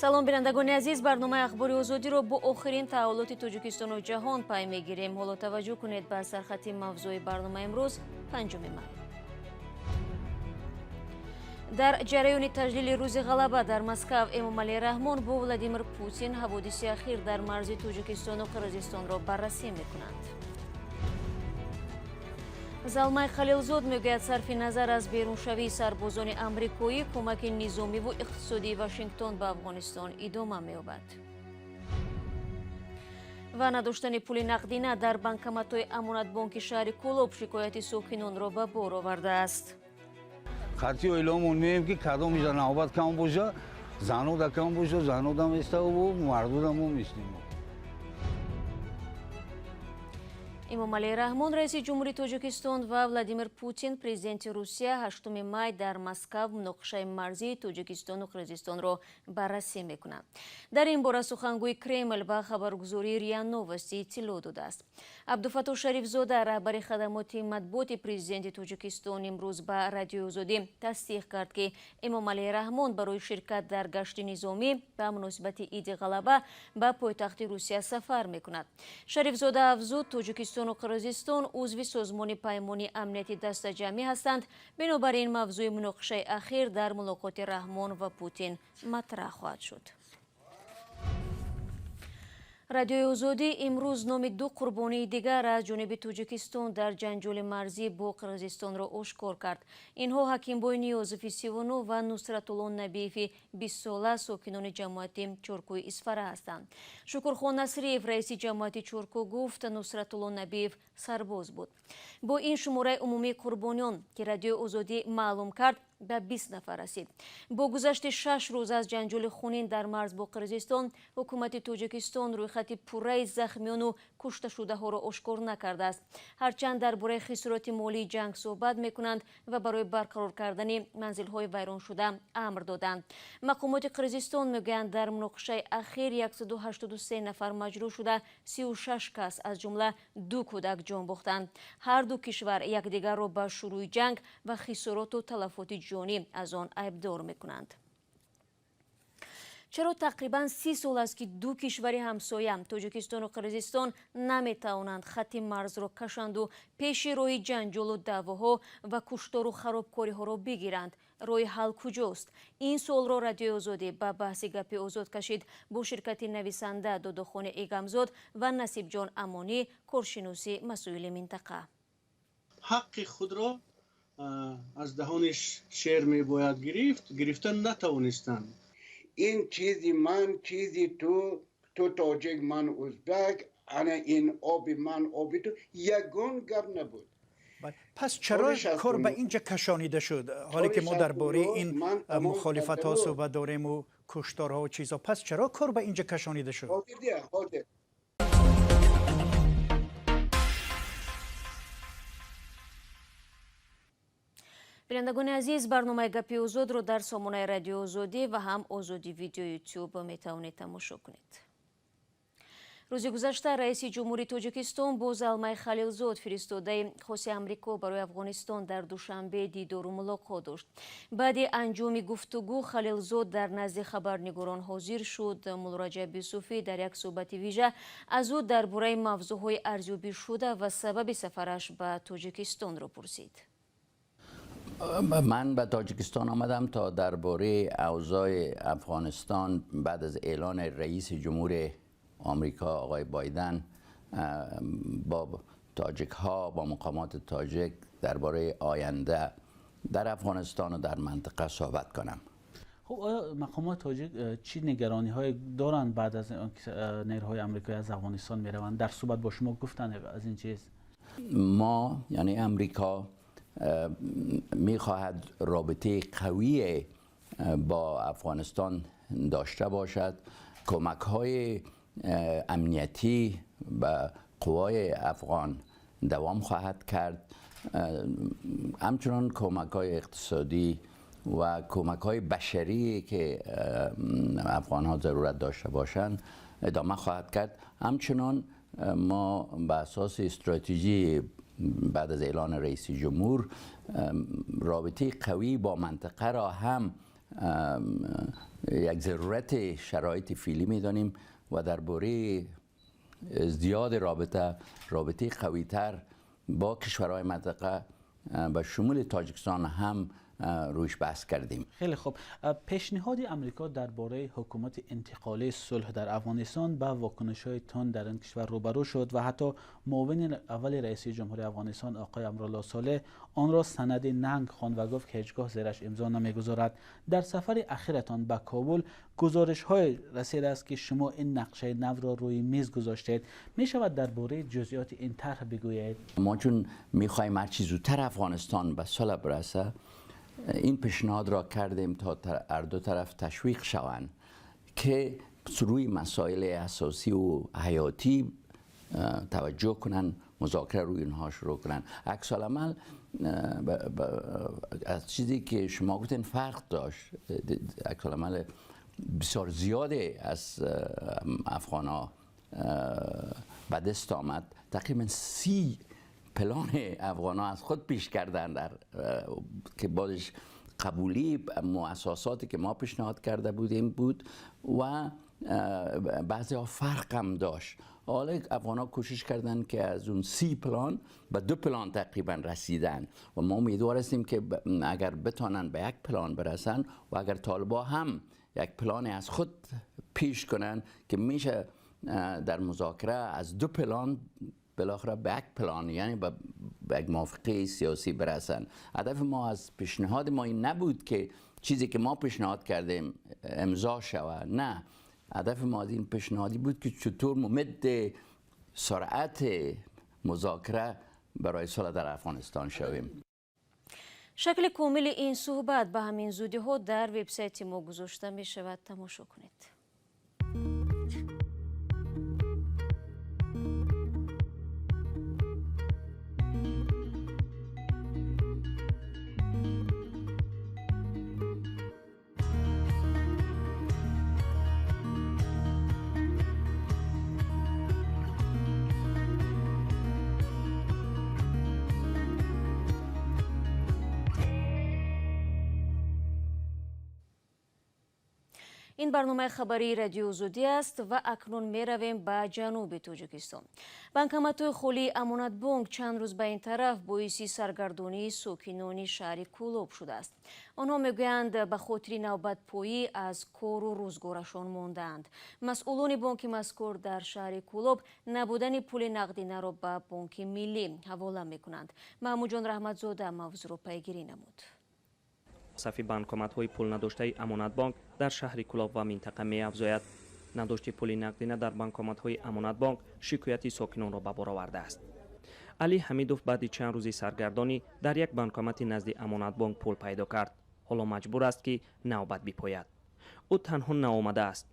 салом бинандагони азиз, барномаи ахбори озодиро бо охирин таҳволоти Тоҷикистону ҷаҳон пай мегирем. ҳоло таваҷҷӯҳ кунед ба сархати мавзӯи барномаи имрӯз 5 май. дар ҷараёни таҷлили рӯзи ғалаба дар Маскав Эмомалии Раҳмон бо Владимир Путин ҳаводиси ахир дар марзи Тоҷикистону Қирғизистонро баррасӣ мекунанд. Залмай Халилзод мегӯяд сарфи назар аз беруншавии сарбозони амрикоӣ кӯмаки низомиву иқтисодии Вашингтон ба Афғонистон идома меёбад. ва надоштани пули нақдина дар банкоматҳои Амонатбонки шаҳри Кӯлоб шикояти сокинонро ба бор овардааст. خطی و اعلام می‌کنیم که کدام میشه نوبت کم باشه زنودا کم باشه زنودا میسته و مردودا ما میشنیم. Эмомалии Раҳмон раиси ҷумҳурии Тоҷикистон ва Владимир Путин президенти Русия 8 май дар Маскав муноқишаи марзии Тоҷикистону Қирғизистонро баррасӣ мекунанд. Дар ин бора сухангӯи Кремл ба хабаргузории РИА Новости иттилоъ додааст. Абдуфаттоҳ Шарифзода, раҳбари хадамоти матбуоти президенти Тоҷикистон, имрӯз ба Радиои Озодӣ тасдиқ кард, ки Эмомалии Раҳмон барои ширкат дар гашти низомӣ ба муносибати Иди Ғалаба ба пойтахти Русия сафар мекунад. Шарифзода афзуд, Тоҷикистону Қирғизистон узви созмони паймони амнияти дастаҷамъӣ ҳастанд. Бинобар ин мавзӯи муноқишаи ахир дар мулоқоти Раҳмон ва Путин матраҳ хоҳад шуд. Радиои Озодӣ имрӯз номи ду қурбонии дигар аз ҷониби Тоҷикистон дар ҷанҷоли марзӣ бо Қирғизистонро ошкор кард. Инҳо Ҳакимбой Ниёзови 39 ва Нусратулло Набиеви 20 сола сокинони ҷамоати Чоркӯи Исфара ҳастанд. Шукурхон Насриев, раиси ҷамоати Чоркӯ, гуфт Нусратулло Набиев сарбоз буд. Бо ин шумораи умумии қурбониён, ки Радиои Озодӣ маълум кард, ба 20 нафар расид. Бо гузашти 6 рӯз аз ҷанҷоли хунин дар марз бо Қирғизистон, ҳукумати Тоҷикистон рӯйхати пурраи захмиёну кушташудаҳоро ошкор накардааст. Ҳарчанд дар бораи хисороти молии ҷанг суҳбат мекунанд ва барои барқарор кардани манзилҳои вайроншуда амр доданд. Мақомоти Қирғизистон мегӯянд, дар муноқишаи ахир 183 нафар маҷрӯҳ шуда 36 кас аз ҷумла 2 кӯдак ҷон бохтанд. Ҳар ду кишвар якдигарро ба шурӯи ҷанг ва хисороту талафоти ҷонӣ аз он айбдор мекунанд. чаро тақрибан 30 сол аст ки ду кишвари ҳамсоя Тоҷикистону Қирғизистон наметавонанд хатти марзро кашанду пеши роҳи ҷанҷолу даъвоҳо ва куштору харобкориҳоро бигиранд. роҳи ҳал куҷост? ин суолро Радиои Озодӣ ба баҳси гапи озод кашид бо ширкати нависанда Додохони Эгамзод ва Насибҷон Амонӣ, коршиноси масоили минтақа. ҳаққи худро аздаҳони шер мебояд гирифта натавонистанд. این چیزی من چیزی تو تاجیک من ازبک انا این آب من آبی تو یگان گپ نبود. پس چرا کار به اینجا کشانیده شد حالی که ما درباره این مخالفت ها صحبت داریم و کشتارها و چیزا، پس چرا کار به اینجا کشانیده شد؟ حاضر бинандагони азиз, барномаи гапи озодро дар сомонаи Радиои Озодӣ ва ҳам Озодӣ видео YouTube метавонед тамошо кунед. рӯзи гузашта раиси ҷумҳурии Тоҷикистон бо Залмай Халилзод, фиристодаи хоси Амрико барои Афғонистон, дар Душанбе дидору мулоқот дошт. баъди анҷоми гуфтугӯ Халилзод дар назди хабарнигорон ҳозир шуд. Мулроҷаби Суфӣ дар як суҳбати вижа аз ӯ дар бораи мавзӯъҳои арзёбишуда ва сабаби сафараш ба Тоҷикистонро пурсид. من به تاجیکستان آمدم تا درباره اوضاع افغانستان بعد از اعلان رئیس جمهور آمریکا آقای بایدن با تاجیک ها، با مقامات تاجیک درباره آینده در افغانستان و در منطقه صحبت کنم. خب آیا مقامات تاجیک چی نگرانی های دارند بعد از نیروهای آمریکایی از افغانستان می روند؟ در صحبت با شما گفتن از این چیز؟ ما یعنی امریکا میخواهد رابطه قوی با افغانستان داشته باشد، کمک های امنیتی به قوای افغان دوام خواهد کرد، همچنان کمک های اقتصادی و کمک های بشری که افغان ها ضرورت داشته باشند ادامه خواهد کرد. همچنان ما به اساس استراتژی بعد از اعلان رئیس جمهور رابطه قوی با منطقه را هم یک ضرورت شرایط فعلی میدانیم و درباره ازدیاد رابطه قویتر با کشورهای منطقه به شمول تاجیکستان هم روش بحث کردیم. خیلی خوب. پیشنهاد امریکا درباره حکومت انتقالی صلح در افغانستان با واکنش‌های تند در این کشور روبرو شد و حتی معاون اول رئیس جمهور افغانستان آقای امرالله صالح آن را سند ننگ خواند و گفت که هیچگاه زیرش امضا نمیگذارد. در سفر اخیرتان به کابل گزارش‌های رسیده است که شما این نقشه نو را روی میز گذاشتید. می شود درباره جزئیات این طرح بگویید؟ ما چون می‌خوایم هر چیز زودتر افغانستان به صلح برسه، این پیشنهاد را کردیم تا هر دو طرف تشویق شوند که روی مسائل اساسی و حیاتی توجه کنند، مذاکره روی اینها شروع کنند. عکس العمل از چیزی که شما گفتین فرق داشت. عکس العمل بسیار زیاده از افغان‌ها به دست آمد. تقریبا 30 پلان افغان‌ها از خود پیش کردن که بعدش قبولی مؤسساتی که ما پیشنهاد کرده بودیم بود و بعضی ها فرق هم داشت. حالا افغان‌ها کوشش کردن که از اون 30 پلان به 2 پلان تقریبا رسیدن و ما امیدوار هستیم که اگر بتانن به یک پلان برسن و اگر طالبا هم یک پلان از خود پیش کنن که میشه در مذاکره از 2 پلان بالاخره به یک پلان، یعنی به یک موافقه سیاسی برسن. هدف ما از پیشنهاد ما این نبود که چیزی که ما پیشنهاد کردیم امضا شود، نه. هدف ما از این پیشنهادی بود که چطور ممد سرعت مذاکره برای صلح در افغانستان شویم. شکل کامل این صحبت به همین زودی ها در وبسایت ما گذاشته می شود. تماشا کنید. این برنامه خبری رادیو озодӣ است و اکنون می رویم به جنوب توجیکستان. банкоматҳои холии Амонатбонк چند روز به این طرف باعث سرگردانی ساکنان شهر کۆلоб شده است. آنها میگویند به خاطر نوبتپایی از کار و روزگارشان ماندند. مسئولان بانک مذکور در شهر کۆلоб نبودن پول نقدینه را به بانک ملی حواله میکنند. محمود جان رحمتزاده موضوع را پیگیری نمود. صفی بانکоматҳои пулнадоштаи Амонатбонк дар шаҳри Кӯлоб ва минтақа меафзояд. надошти пули нақдина дар банкоматҳои Амонатбонк шикояти сокинонро ба бор овардааст. али ҳамидов баъди чанд рӯзи саргардонӣ дар як банкомати назди Амонатбонк пул пайдо кард. ҳоло маҷбур аст ки навбат бипояд. ӯ танҳо наомадааст.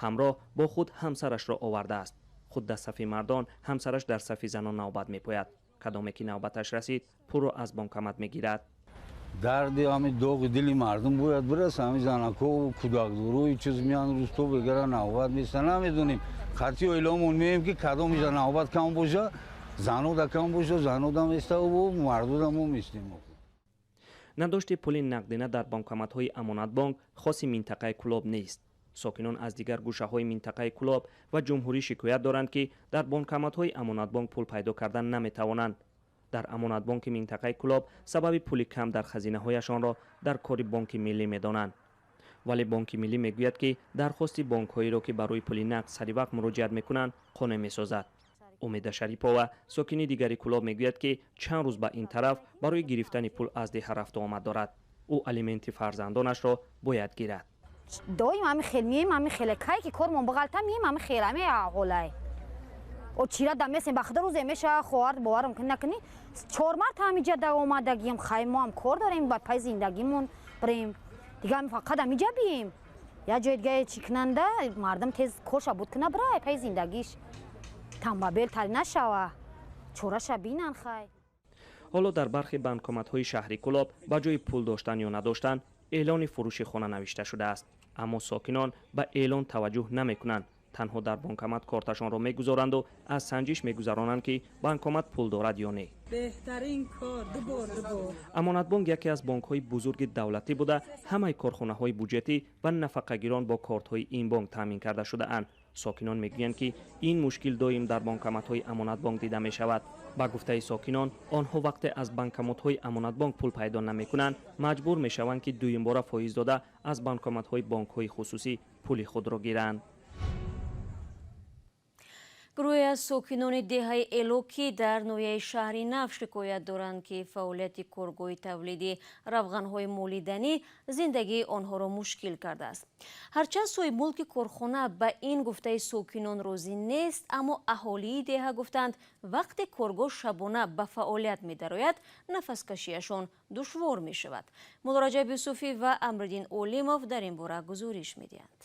ҳамроҳ бо худ ҳамсарашро овардааст. худ дар сафи мардон, ҳамсараш дар сафи занон навбат мепояд. кадоме ки навбаташ расид, пулро аз банкомат мегирад. درد همین داغ دلی مردم باید برسه. همین زنکا و کودکدارای چیز میان روستا بگیرن نوبت میستن. نمیدونیم خطی اعلامون میگیم که کدام میشه نوبت کم باشه، زنو دا کم باشه، زنو دا میسته و مردو دا مو میستیم. نداشت پول نقدینه در بانکоматҳои Амонатбонк хоси минтақаи Кӯлоб нест. сокинон аз дигар гӯшаҳои минтақаи Кӯлоб ва ҷумҳурӣ шикоят доранд ки дар бонкоматҳои Амонатбонк пул пайдо кардан наметавонанд. дар Амонатбонки минтақаи Кӯлоб сабаби пули кам дар хазинаҳояшонро дар кори бонки миллӣ медонанд. вале бонки миллӣ мегӯяд ки дархости бонкҳоеро ки барои пули нақд саривақт муроҷиат мекунанд қонеъ месозад. умеда шарипова сокини дигари Кӯлоб мегӯяд ки чанд рӯз ба ин тараф барои гирифтани пул аз деҳа рафту омад дорад. ӯ алименти фарзандонашро бояд гирад. доим ҳами хел мием, ҳами хеле кай ки кормон бағалта мием, ҳами хела ме ҳолай о чира да месем бахда рӯзе меша хоҳар боварам ки накни 4 марта ҳамиҷа да омадагием хай мо ҳам кор дорем ба пай зиндагимон брем дига ҳами фақат ҳамиҷа бием я ҷои дига чӣ кунанда мардам тез корша буд кина брай пай зиндагиш тамбабел тали нашава чораша бинан хай. ҳоло дар бархи банкоматҳои шаҳри Кӯлоб ба ҷои пул доштан ё надоштан эълони фурӯши хона навишта шудааст. аммо сокинон ба эълон таваҷҷӯҳ намекунанд. تنها در بانکمات کارتشان را میگذارند و از سنجش میگذرانند که بانکمات پول دارد یا نه. بهترین کار دوبار. امانتبانک یکی از بانک‌های بزرگ دولتی بوده، همه کارخانه‌های بودجتی و نفقه‌گیران با کارت‌های این بانک تامین کرده شده اند. ساکنان میگویند که این مشکل دائم در بانکمات‌های امانتبانک دیده می‌شود. با گفته ساکنان، آنها وقتی از بانکمات‌های امانتبانک پول پیدا نمی‌کنند، مجبور می‌شوند که دویم بار فایز داده از بانکمات‌های بانک‌های خصوصی پول خود را گیرند. گروهی از ساکنان دهه الوکی در نویه شهری نو شکایت دارند که فعالیت کارگاه تولیدی روغن‌های مولیدنی زندگی آنها را مشکل کرده است. هرچند صاحب ملک کارخانه به این گفته ساکنان راضی نیست، اما اهالی دهه گفتند وقتی کارگاه شبانه به فعالیت می‌دراید، نفس کشیشان دشوار می‌شود. مراجعه یوسفی و امرالدین اولیموف در این باره گزارش می‌دهند.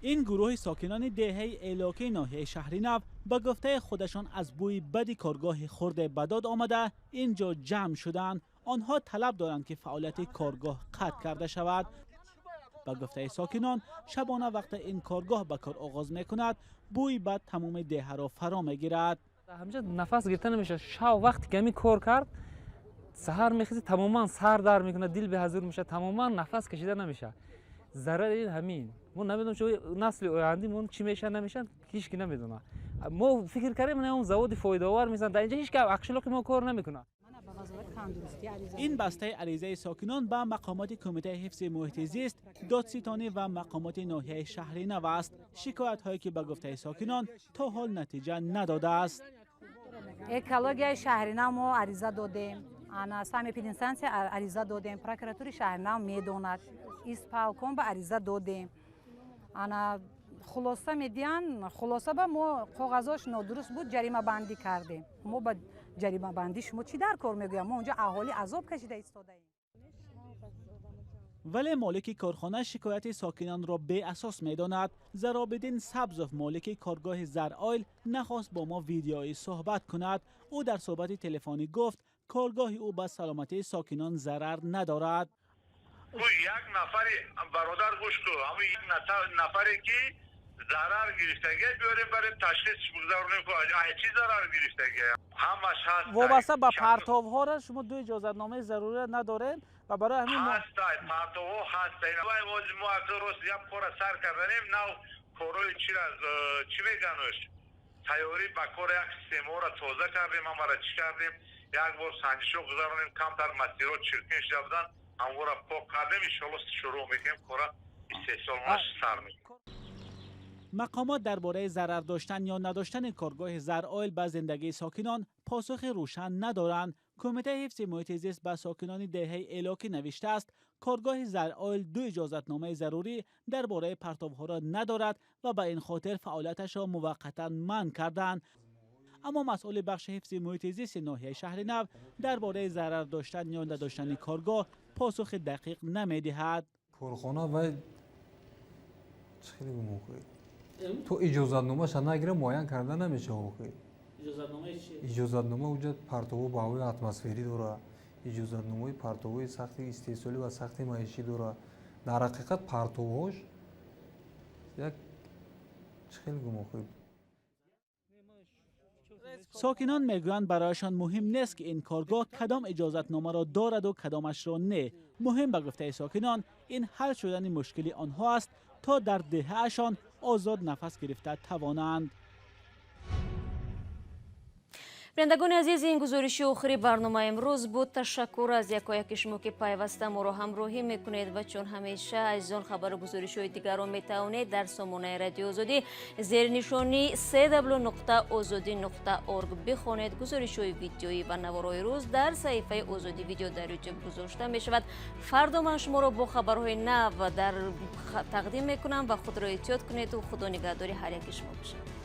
این گروه ساکنان دهه ایلاکی ناحیه شهری نو با گفته خودشان از بوی بدی کارگاه خرده بداد آمده اینجا جمع شدند. آنها طلب دارند که فعالیت کارگاه قطع کرده شود. با گفته ساکنان شبانه وقت این کارگاه به کار آغاز میکند، بوی بد تمام دهه را فرا میگیرد. همینجا نفس گرفته نمیشه. شب وقتی که کار کرد سحر میخیزه تماما سر در میکنه، دل به حضور میشه، تماما نفس کشیده نمیشه. ضرر این همین. ما نمیدونم چه نسل آینده مون چی میشه نمیشن، هیچ کی نمیدونه. ما فکر کردیم اون زواد فایده آور میزنن، در اینجا هیچ کی اکشن که ما کار نمیکنه. این بسته عریضه ساکنان به مقامات کمیته حفظ محیط زیست، دادستانی و مقامات ناحیه شهری نو است. شکایت هایی که به گفته ساکنان تا حال نتیجه نداده است. اکولوژی شهری نو ما عریضه دادیم. انا سامی پدینسانس عریضه دادیم. پروکراتوری شهری نو میدوند. اسپالکوم به عریضه دادیم. انا خلاصه میدین، خلاصه با ما کاغذاش نادرست بود، جریمه بندی کردیم. ما با جریمه بندی شما چی در کار میگویم؟ ما اونجا اهالی عذاب کشیده ایستاده ایم. ولی مالک کارخانه شکایت ساکنان را بی اساس میداند. زرابدین سبزوف مالک کارگاه زرآیل نخواست با ما ویدیویی صحبت کند. او در صحبت تلفنی گفت کارگاه او به سلامتی ساکنان ضرر ندارد. او یک نفری برادر گوش کو، اما یک نفری که ضرر گرفتگی بیاریم برای تشخیص بگذارونیم که چی ضرر گرفتگی همش هست. وابسته به پرتاب‌ها را شما دو اجازتنامه ضروری ندارین و برای همین هست پرتاب‌ها هست. این ما از روز یک کار سر کردیم، نو کارای چی میگنوش تیاری با کار یک سیما را تازه کردیم، ما را چی کردیم یک بار سنجشو گذارونیم، کمتر مسیرات چرکین شده بودن، همون را پاک کردیم، انشالله شروع میکنیم کارا 3 سال ماش سر میکنیم. مقامات درباره ضرر داشتن یا نداشتن کارگاه زرآیل به زندگی ساکنان پاسخ روشن ندارند. کمیته حفظ محیط زیست به ساکنان دهه ایلاکی نوشته است کارگاه زرآیل 2 اجازتنامه ضروری درباره پرتاب‌ها را ندارد و به این خاطر فعالیتش را موقتا منع کردند. اما مسئول بخش حفظ محیط زیست ناحیه شهر نو درباره ضرر داشتن یا نداشتن کارگاه پاسخ دقیق نمی‌دهد. کارخانه و خیلی موقعی تو اجازتنامه‌ش نگیره معین کرده نمیشه. اجازتنامه چی؟ اجازتنامه اونجا پرتاب به هوای اتمسفری داره، اجازتنامه پرتاب سخت استحصالی و سخت معیشی داره. در حقیقت پرتابش یک خیلی موقعی. ساکنان میگویند برایشان مهم نیست که این کارگاه کدام اجازتنامه را دارد و کدامش را نه. مهم به گفته ساکنان این حل شدن مشکلی آنها است تا در دهه‌شان آزاد نفس گرفته توانند. بینندگان عزیز، این گزارش آخری برنامه امروز بود. تشکر از یکایک شما که پیوسته ما را همراهی میکنید و چون همیشه از آن خبر و گزارش های دیگر را میتوانید در سامانه رادیو آزادی زیر نشانی www.azadi.org بخوانید. گزارش های ویدیویی و نوارهای روز در صفحه آزادی ویدیو در یوتیوب گذاشته می شود. فردا من شما را با خبرهای نو در تقدیم میکنم و خود را احتیاط کنید و خدا نگهداری هر یک شما باشد.